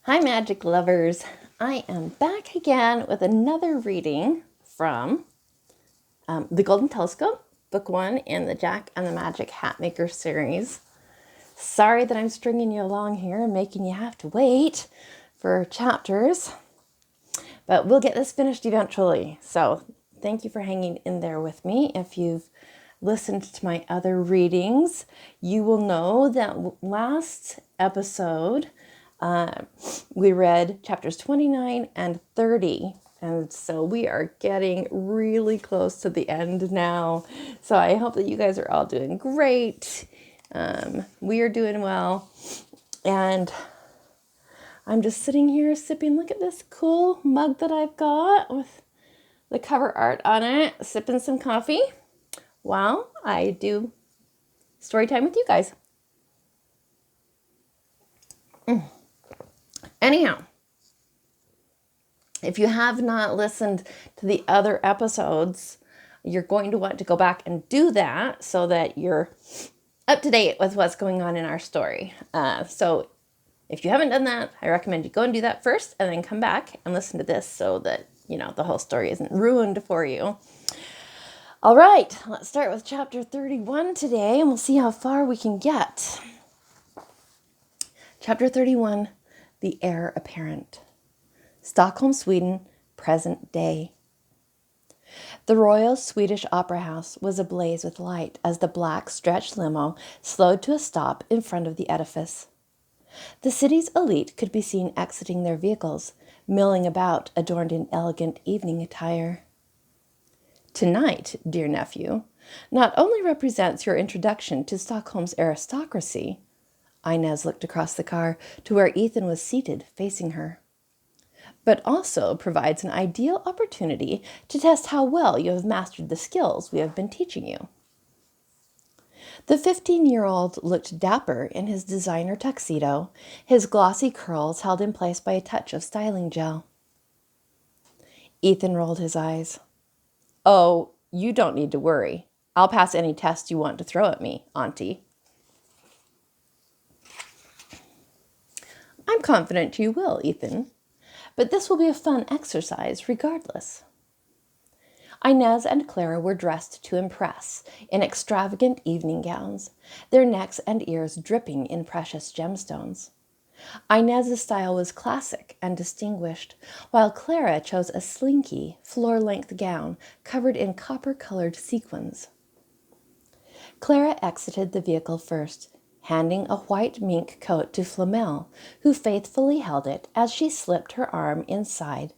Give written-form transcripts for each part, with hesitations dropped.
Hi, magic lovers. I am back again with another reading from The Golden Telescope, Book 1 in the Jack and the Magic Hatmaker series. Sorry that I'm stringing you along here and making you have to wait for chapters, but we'll get this finished eventually. So thank you for hanging in there with me. If you've listened to my other readings, you will know that last episode we read chapters 29 and 30. And so we are getting really close to the end now. So I hope that you guys are all doing great. We are doing well. And I'm just sitting here sipping. Look at this cool mug that I've got with the cover art on it. Sipping some coffee while I do story time with you guys. Anyhow, if you have not listened to the other episodes, you're going to want to go back and do that so that you're up to date with what's going on in our story. So if you haven't done that, I recommend you go and do that first and then come back and listen to this so that, the whole story isn't ruined for you. All right, let's start with chapter 31 today and we'll see how far we can get. Chapter 31, The Heir Apparent. Stockholm, Sweden, present day. The Royal Swedish Opera House was ablaze with light as the black stretch limo slowed to a stop in front of the edifice. The city's elite could be seen exiting their vehicles, milling about adorned in elegant evening attire. Tonight, dear nephew, not only represents your introduction to Stockholm's aristocracy, Inez looked across the car to where Ethan was seated facing her, but also provides an ideal opportunity to test how well you have mastered the skills we have been teaching you. The 15-year-old looked dapper in his designer tuxedo, his glossy curls held in place by a touch of styling gel. Ethan rolled his eyes. "Oh, you don't need to worry. I'll pass any test you want to throw at me, Auntie." "I'm confident you will, Ethan. But this will be a fun exercise regardless." Inez and Clara were dressed to impress in extravagant evening gowns, their necks and ears dripping in precious gemstones. Inez's style was classic and distinguished, while Clara chose a slinky, floor-length gown covered in copper-colored sequins. Clara exited the vehicle first, handing a white mink coat to Flamel, who faithfully held it as she slipped her arms inside,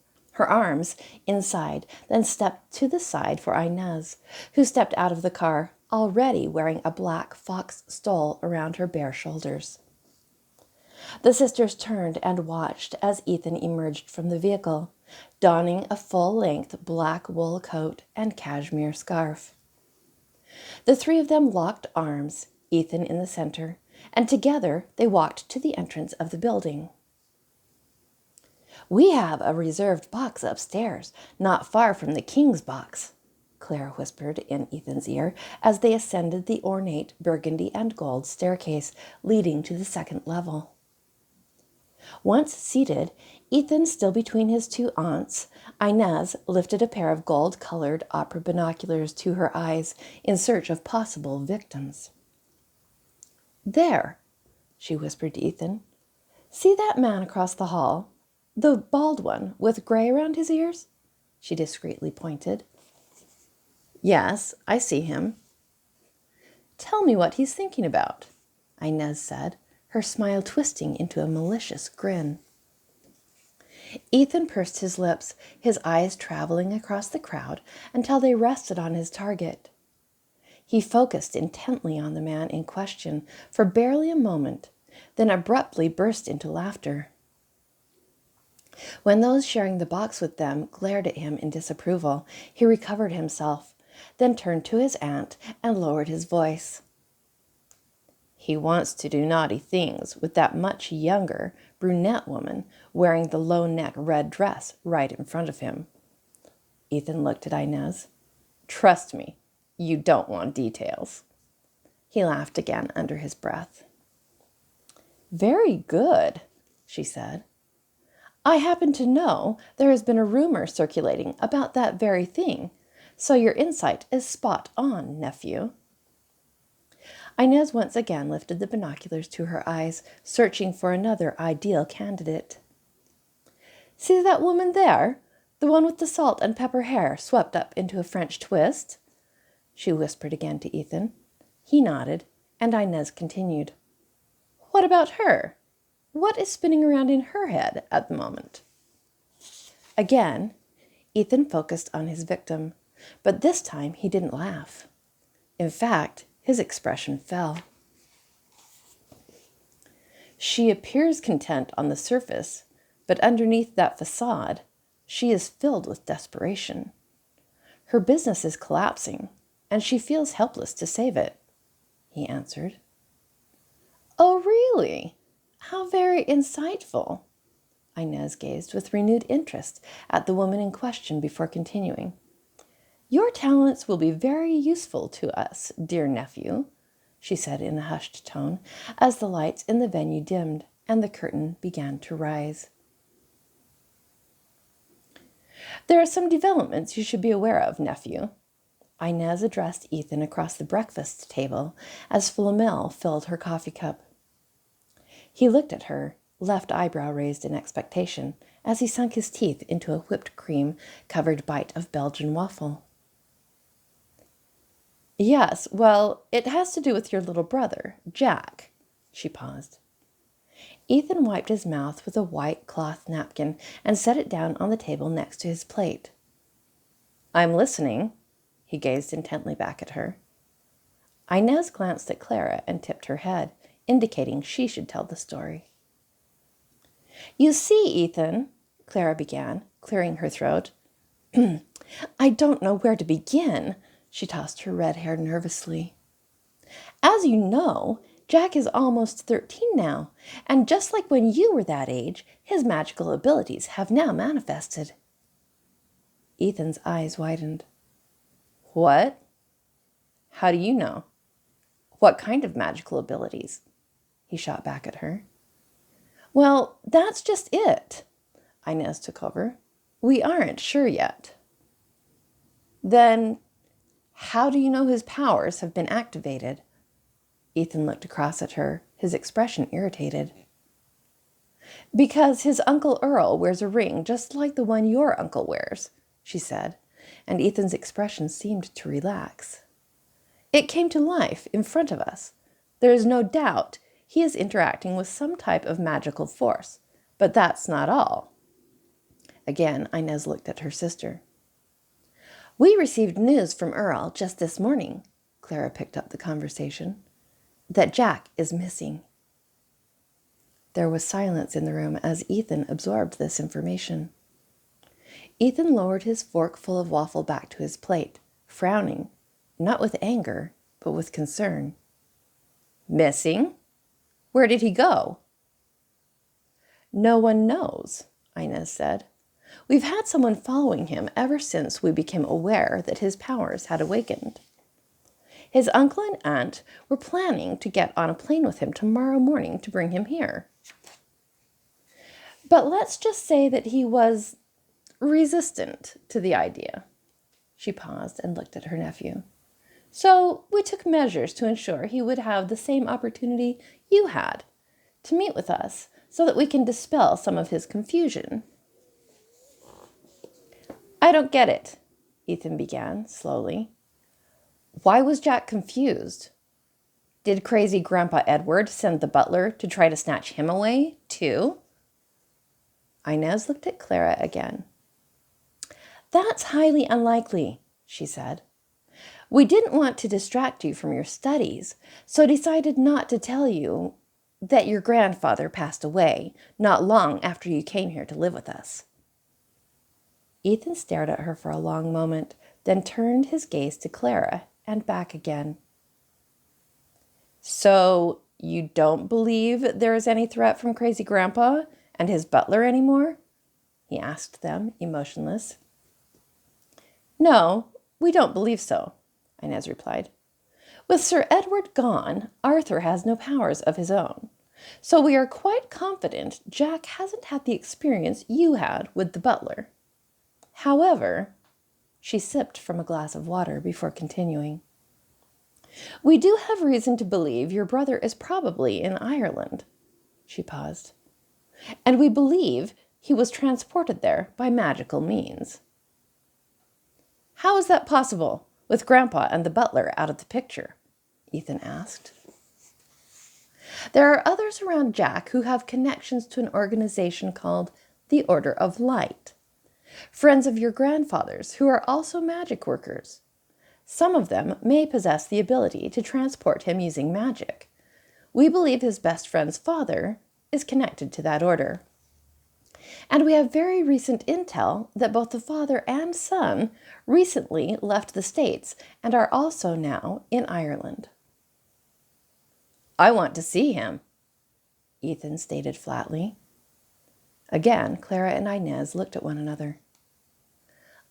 then stepped to the side for Inez, who stepped out of the car, already wearing a black fox stole around her bare shoulders. The sisters turned and watched as Ethan emerged from the vehicle, donning a full-length black wool coat and cashmere scarf. The three of them locked arms, Ethan in the center, and together they walked to the entrance of the building. "We have a reserved box upstairs, not far from the king's box," Clara whispered in Ethan's ear as they ascended the ornate burgundy and gold staircase leading to the second level. Once seated, Ethan still between his two aunts, Inez lifted a pair of gold-colored opera binoculars to her eyes in search of possible victims. "There," she whispered to Ethan. "See that man across the hall? The bald one with gray around his ears?" She discreetly pointed. "Yes, I see him." "Tell me what he's thinking about," Inez said, her smile twisting into a malicious grin. Ethan pursed his lips, his eyes traveling across the crowd until they rested on his target. He focused intently on the man in question for barely a moment, then abruptly burst into laughter. When those sharing the box with them glared at him in disapproval, he recovered himself, then turned to his aunt and lowered his voice. "He wants to do naughty things with that much younger brunette woman wearing the low-neck red dress right in front of him." Ethan looked at Inez. "Trust me, you don't want details." He laughed again under his breath. "Very good," she said. I happen to know there has been a rumor circulating about that very thing, so your insight is spot on, nephew." Inez once again lifted the binoculars to her eyes, searching for another ideal candidate. "See that woman there? The one with the salt and pepper hair swept up into a French twist?" she whispered again to Ethan. He nodded, and Inez continued. "What about her? What is spinning around in her head at the moment?" Again, Ethan focused on his victim, but this time he didn't laugh. In fact, his expression fell. "She appears content on the surface, but underneath that facade, she is filled with desperation. Her business is collapsing, and she feels helpless to save it," he answered. "Oh, really? How very insightful." Inez gazed with renewed interest at the woman in question before continuing. "Your talents will be very useful to us, dear nephew," she said in a hushed tone, as the lights in the venue dimmed and the curtain began to rise. "There are some developments you should be aware of, nephew." Inez addressed Ethan across the breakfast table as Philomel filled her coffee cup. He looked at her, left eyebrow raised in expectation, as he sunk his teeth into a whipped cream-covered bite of Belgian waffle. "Yes, well, it has to do with your little brother, Jack." She paused. Ethan wiped his mouth with a white cloth napkin and set it down on the table next to his plate. "I'm listening." He gazed intently back at her. Inez glanced at Clara and tipped her head, indicating she should tell the story. "You see, Ethan," Clara began, clearing her throat. "I don't know where to begin." She tossed her red hair nervously. "As you know, Jack is almost 13 now, and just like when you were that age, his magical abilities have now manifested." Ethan's eyes widened. "What? How do you know? What kind of magical abilities?" He shot back at her. "Well, that's just it." Inez took over. "We aren't sure yet." "Then how do you know his powers have been activated?" Ethan looked across at her, his expression irritated. "Because his Uncle Earl wears a ring just like the one your uncle wears," she said, and Ethan's expression seemed to relax. "It came to life in front of us. There is no doubt he is interacting with some type of magical force, but that's not all." Again, Inez looked at her sister. "We received news from Earl just this morning," Clara picked up the conversation, "that Jack is missing." There was silence in the room as Ethan absorbed this information. Ethan lowered his fork full of waffle back to his plate, frowning, not with anger, but with concern. "Missing? Where did he go?" "No one knows," Inez said. "We've had someone following him ever since we became aware that his powers had awakened. His uncle and aunt were planning to get on a plane with him tomorrow morning to bring him here. But let's just say that he was resistant to the idea." She paused and looked at her nephew. "So we took measures to ensure he would have the same opportunity you had to meet with us so that we can dispel some of his confusion." "I don't get it," Ethan began slowly. "Why was Jack confused? Did crazy Grandpa Edward send the butler to try to snatch him away, too?" Inez looked at Clara again. "That's highly unlikely," she said. "We didn't want to distract you from your studies, so decided not to tell you that your grandfather passed away not long after you came here to live with us." Ethan stared at her for a long moment, then turned his gaze to Clara and back again. "So you don't believe there is any threat from Crazy Grandpa and his butler anymore?" he asked them, emotionless. "No, we don't believe so," Inez replied. "With Sir Edward gone, Arthur has no powers of his own. So we are quite confident Jack hasn't had the experience you had with the butler. However, she sipped from a glass of water before continuing. We do have reason to believe your brother is probably in Ireland. She paused. And we believe he was transported there by magical means. How is that possible, with Grandpa and the butler out of the picture? Ethan asked. There are others around Jack who have connections to an organization called the Order of Light. Friends of your grandfather's who are also magic workers. Some of them may possess the ability to transport him using magic. We believe his best friend's father is connected to that order. And we have very recent intel that both the father and son recently left the States and are also now in Ireland. I want to see him, Ethan stated flatly. Again, Clara and Inez looked at one another.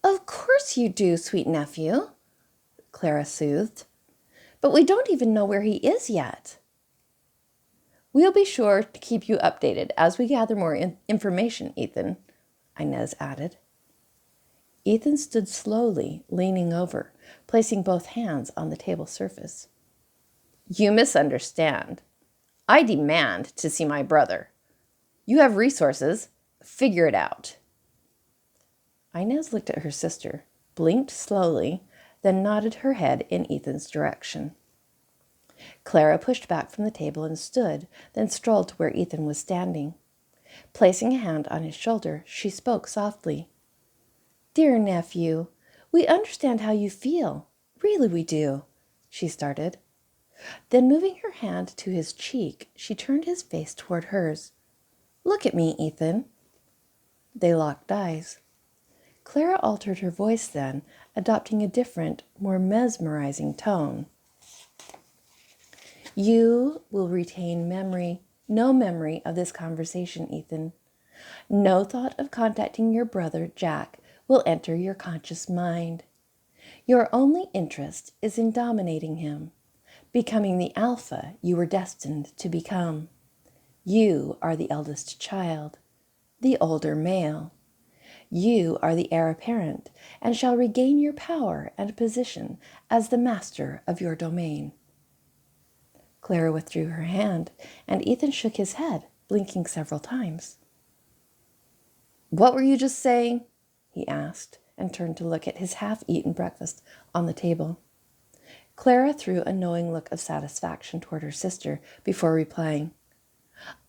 Of course you do, sweet nephew, Clara soothed. But we don't even know where he is yet. We'll be sure to keep you updated as we gather more information, Ethan, Inez added. Ethan stood slowly, leaning over, placing both hands on the table surface. You misunderstand. I demand to see my brother. You have resources. Figure it out. Inez looked at her sister, blinked slowly, then nodded her head in Ethan's direction. Clara pushed back from the table and stood, then strolled to where Ethan was standing. Placing a hand on his shoulder, she spoke softly. Dear nephew, we understand how you feel. Really we do, she started. Then moving her hand to his cheek, she turned his face toward hers. Look at me, Ethan. They locked eyes. Clara altered her voice then, adopting a different, more mesmerizing tone. You will retain no memory of this conversation, Ethan. No thought of contacting your brother, Jack, will enter your conscious mind. Your only interest is in dominating him, becoming the alpha you were destined to become. You are the eldest child, the older male. You are the heir apparent and shall regain your power and position as the master of your domain. Clara withdrew her hand, and Ethan shook his head, blinking several times. What were you just saying? He asked, and turned to look at his half-eaten breakfast on the table. Clara threw a knowing look of satisfaction toward her sister before replying.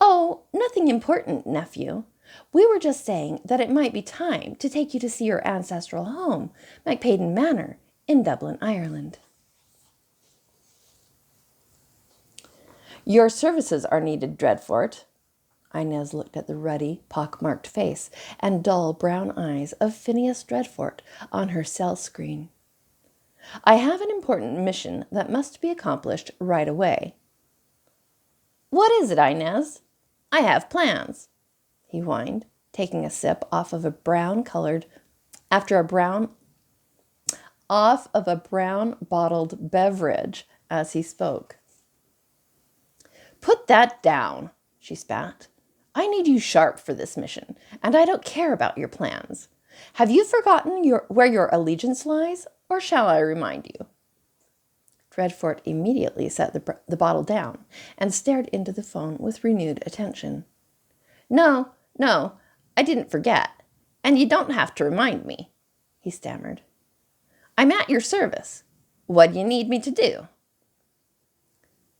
Oh, nothing important, nephew. We were just saying that it might be time to take you to see your ancestral home, MacPaden Manor, in Dublin, Ireland. Your services are needed, Dreadfort. Inez looked at the ruddy, pock-marked face and dull brown eyes of Phineas Dreadfort on her cell screen. I have an important mission that must be accomplished right away. What is it, Inez? I have plans, he whined, taking a sip off of a brown bottled beverage as he spoke. Put that down, she spat. I need you sharp for this mission, and I don't care about your plans. Have you forgotten where your allegiance lies, or shall I remind you? Dreadfort immediately set the bottle down and stared into the phone with renewed attention. No, I didn't forget, and you don't have to remind me, he stammered. I'm at your service. What do you need me to do?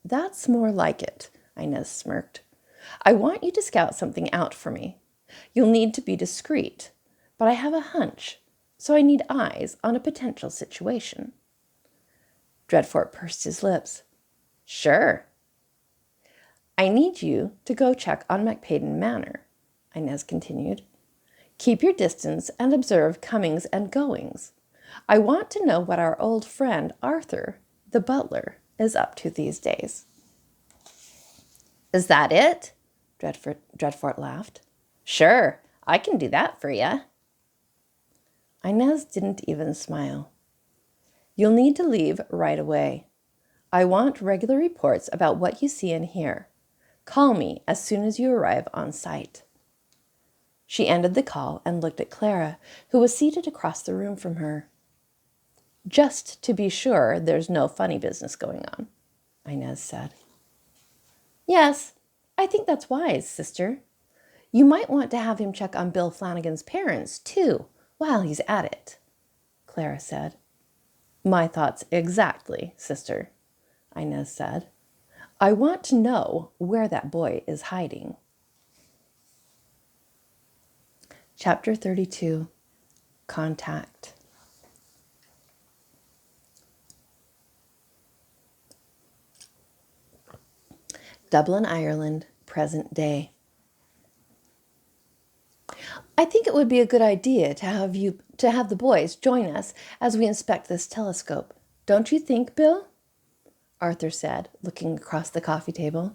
That's more like it, Inez smirked. I want you to scout something out for me. You'll need to be discreet, but I have a hunch, so I need eyes on a potential situation. Dreadfort pursed his lips. Sure. I need you to go check on MacPaden Manor, Inez continued. Keep your distance and observe comings and goings. I want to know what our old friend Arthur, the butler, is up to these days. Is that it? Dreadfort laughed. Sure, I can do that for you. Inez didn't even smile. You'll need to leave right away. I want regular reports about what you see and hear. Call me as soon as you arrive on site." She ended the call and looked at Clara, who was seated across the room from her. "Just to be sure there's no funny business going on," Inez said. "Yes, I think that's wise, sister. You might want to have him check on Bill Flanagan's parents, too, while he's at it," Clara said. "My thoughts exactly, sister," Inez said. "I want to know where that boy is hiding." Chapter 32, Contact. Dublin, Ireland, present day. "I think it would be a good idea to have the boys join us as we inspect this telescope. Don't you think, Bill?" Arthur said, looking across the coffee table.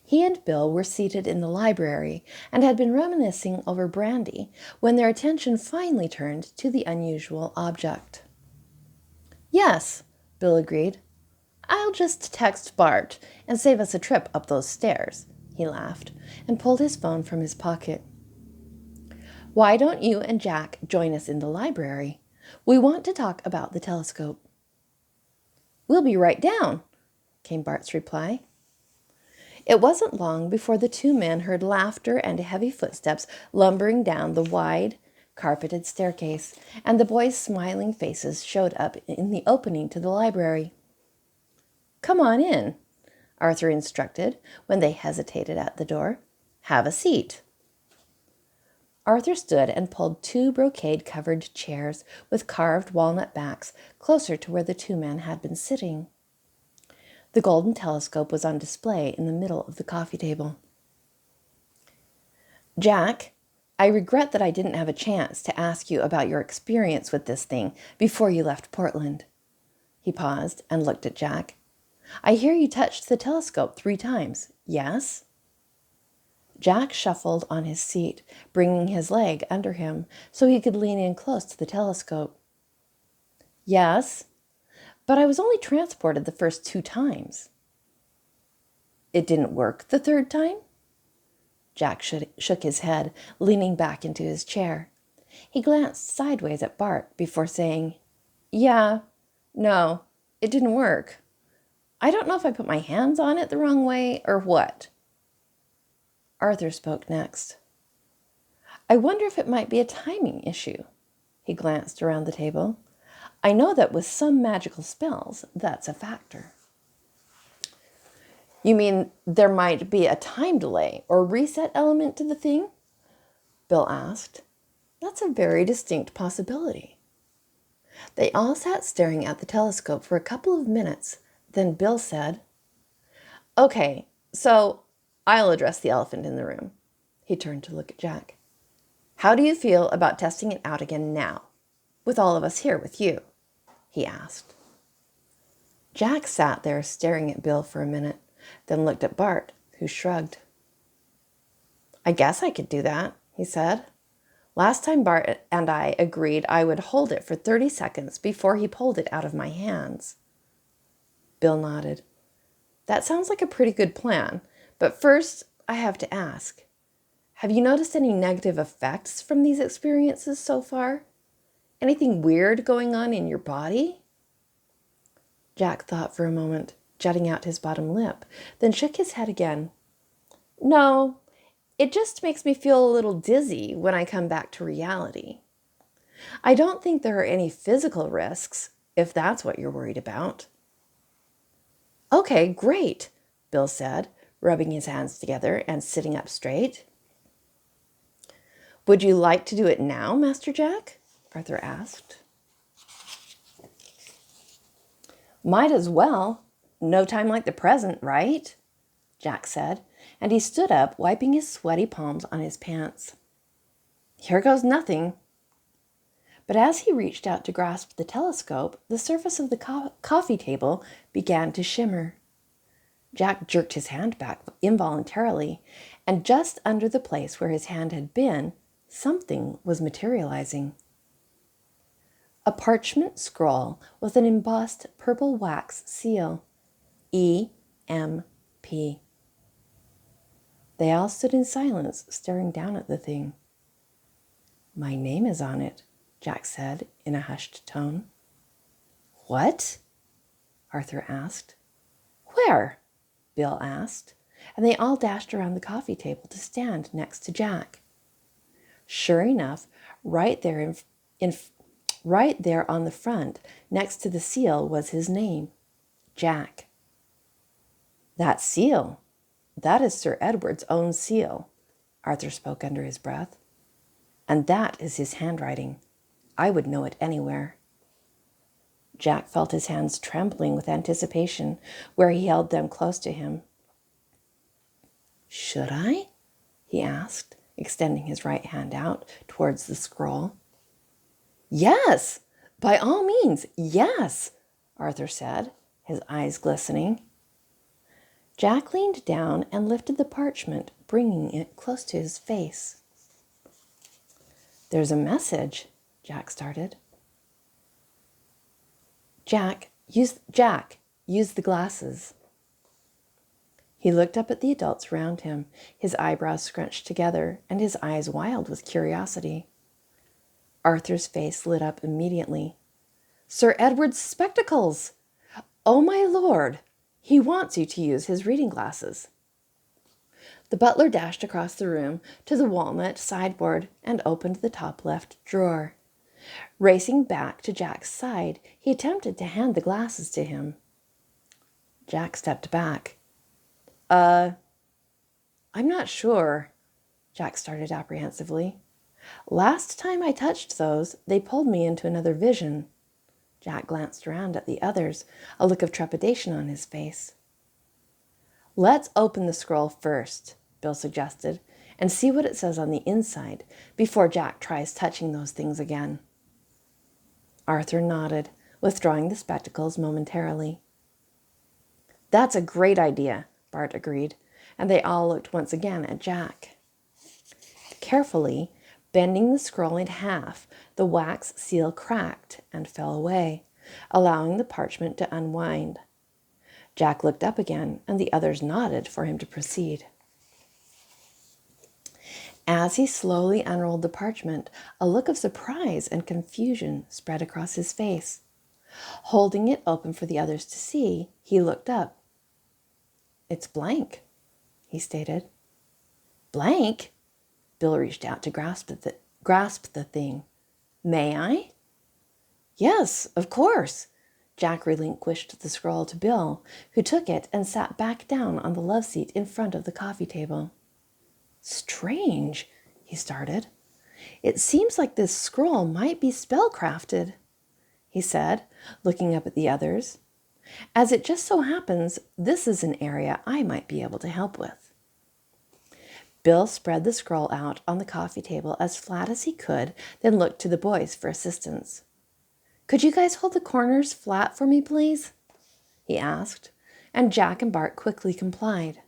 He and Bill were seated in the library and had been reminiscing over brandy when their attention finally turned to the unusual object. "Yes," Bill agreed. "I'll just text Bart and save us a trip up those stairs," he laughed and pulled his phone from his pocket. "Why don't you and Jack join us in the library? We want to talk about the telescope." "We'll be right down," came Bart's reply. It wasn't long before the two men heard laughter and heavy footsteps lumbering down the wide, carpeted staircase, and the boys' smiling faces showed up in the opening to the library. "Come on in," Arthur instructed when they hesitated at the door. "Have a seat." Arthur stood and pulled two brocade-covered chairs with carved walnut backs closer to where the two men had been sitting. The golden telescope was on display in the middle of the coffee table. "Jack, I regret that I didn't have a chance to ask you about your experience with this thing before you left Portland." He paused and looked at Jack. "I hear you touched the telescope 3 times, yes?" Jack shuffled on his seat, bringing his leg under him so he could lean in close to the telescope. "Yes, but I was only transported the first 2 times." "It didn't work the 3rd time?" Jack shook his head, leaning back into his chair. He glanced sideways at Bart before saying, "Yeah, no, it didn't work. I don't know if I put my hands on it the wrong way or what." Arthur spoke next. "I wonder if it might be a timing issue." He glanced around the table. "I know that with some magical spells, that's a factor." "You mean there might be a time delay or reset element to the thing?" Bill asked. "That's a very distinct possibility." They all sat staring at the telescope for a couple of minutes. Then Bill said, "Okay, so I'll address the elephant in the room." He turned to look at Jack. "How do you feel about testing it out again now, with all of us here with you?" he asked. Jack sat there staring at Bill for a minute, then looked at Bart, who shrugged. "I guess I could do that," he said. "Last time Bart and I agreed I would hold it for 30 seconds before he pulled it out of my hands." Bill nodded. "That sounds like a pretty good plan, but first I have to ask, have you noticed any negative effects from these experiences so far? Anything weird going on in your body?" Jack thought for a moment, jutting out his bottom lip, then shook his head again. "No, it just makes me feel a little dizzy when I come back to reality. I don't think there are any physical risks, if that's what you're worried about." "Okay, great," Bill said, rubbing his hands together and sitting up straight. "Would you like to do it now, Master Jack?" Arthur asked. "Might as well. No time like the present, right?" Jack said, and he stood up, wiping his sweaty palms on his pants. "Here goes nothing." But as he reached out to grasp the telescope, the surface of the coffee table began to shimmer. Jack jerked his hand back involuntarily, and just under the place where his hand had been, something was materializing. A parchment scroll with an embossed purple wax seal. E.M.P. They all stood in silence, staring down at the thing. "My name is on it," Jack said in a hushed tone. "What?" Arthur asked. "Where?" Bill asked, and they all dashed around the coffee table to stand next to Jack. Sure enough, right there on the front, next to the seal, was his name, Jack. "That seal, that is Sir Edward's own seal," Arthur spoke under his breath. "And that is his handwriting. I would know it anywhere." Jack felt his hands trembling with anticipation where he held them close to him. "Should I?" he asked, extending his right hand out towards the scroll. "Yes, by all means, yes," Arthur said, his eyes glistening. Jack leaned down and lifted the parchment, bringing it close to his face. "There's a message," Jack started. Jack, use the glasses." He looked up at the adults around him, his eyebrows scrunched together and his eyes wild with curiosity. Arthur's face lit up immediately. "Sir Edward's spectacles! Oh, my lord! He wants you to use his reading glasses." The butler dashed across the room to the walnut sideboard and opened the top left drawer. Racing back to Jack's side, he attempted to hand the glasses to him. Jack stepped back. I'm not sure," Jack started apprehensively. "Last time I touched those, they pulled me into another vision." Jack glanced around at the others, a look of trepidation on his face. "Let's open the scroll first," Bill suggested, "and see what it says on the inside before Jack tries touching those things again." Arthur nodded, withdrawing the spectacles momentarily. "That's a great idea," Bart agreed, and they all looked once again at Jack. Carefully, bending the scroll in half, the wax seal cracked and fell away, allowing the parchment to unwind. Jack looked up again, and the others nodded for him to proceed. As he slowly unrolled the parchment, a look of surprise and confusion spread across his face. Holding it open for the others to see, he looked up. "It's blank," he stated. "Blank?" Bill reached out to grasp the thing. "May I?" "Yes, of course." Jack relinquished the scroll to Bill, who took it and sat back down on the love seat in front of the coffee table. "Strange," he started. "It seems like this scroll might be spellcrafted," he said, looking up at the others. "As it just so happens, this is an area I might be able to help with." Bill spread the scroll out on the coffee table as flat as he could, then looked to the boys for assistance. "Could you guys hold the corners flat for me, please?" he asked, and Jack and Bart quickly complied.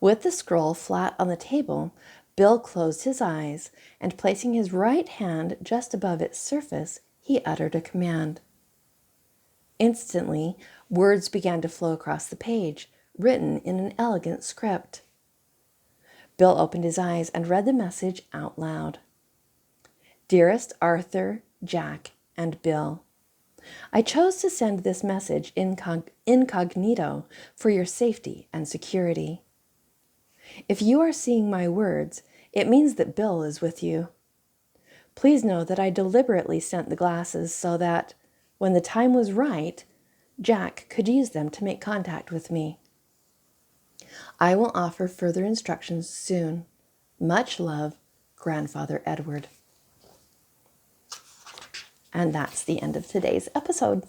With the scroll flat on the table, Bill closed his eyes, and placing his right hand just above its surface, he uttered a command. Instantly, words began to flow across the page, written in an elegant script. Bill opened his eyes and read the message out loud. "Dearest Arthur, Jack, and Bill, I chose to send this message incognito for your safety and security. If you are seeing my words, it means that Bill is with you. Please know that I deliberately sent the glasses so that, when the time was right, Jack could use them to make contact with me. I will offer further instructions soon. Much love, Grandfather Edward." And that's the end of today's episode.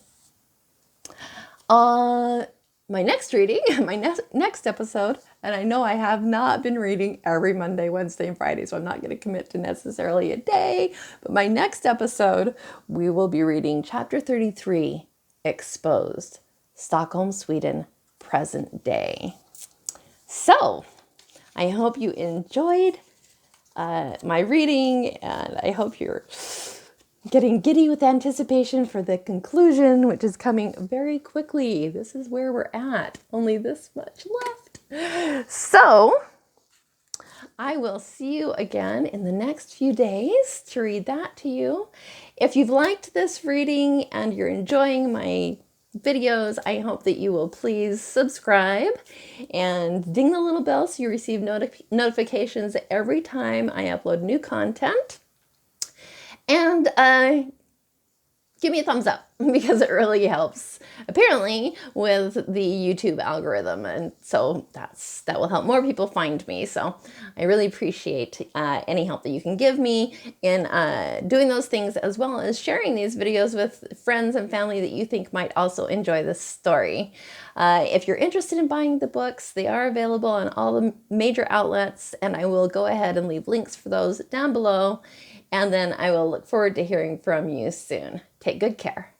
My next reading, my next episode, and I know I have not been reading every Monday, Wednesday, and Friday, so I'm not going to commit to necessarily a day, but my next episode, we will be reading Chapter 33, Exposed, Stockholm, Sweden, present day. So, I hope you enjoyed my reading, and I hope you're getting giddy with anticipation for the conclusion, which is coming very quickly. This is where we're at. Only this much left. So, I will see you again in the next few days to read that to you. If you've liked this reading and you're enjoying my videos, I hope that you will please subscribe and ding the little bell so you receive notifications every time I upload new content. And give me a thumbs up because it really helps, apparently, with the YouTube algorithm. And so that will help more people find me. So I really appreciate any help that you can give me in doing those things, as well as sharing these videos with friends and family that you think might also enjoy this story. If you're interested in buying the books, they are available on all the major outlets, and I will go ahead and leave links for those down below. And then I will look forward to hearing from you soon. Take good care.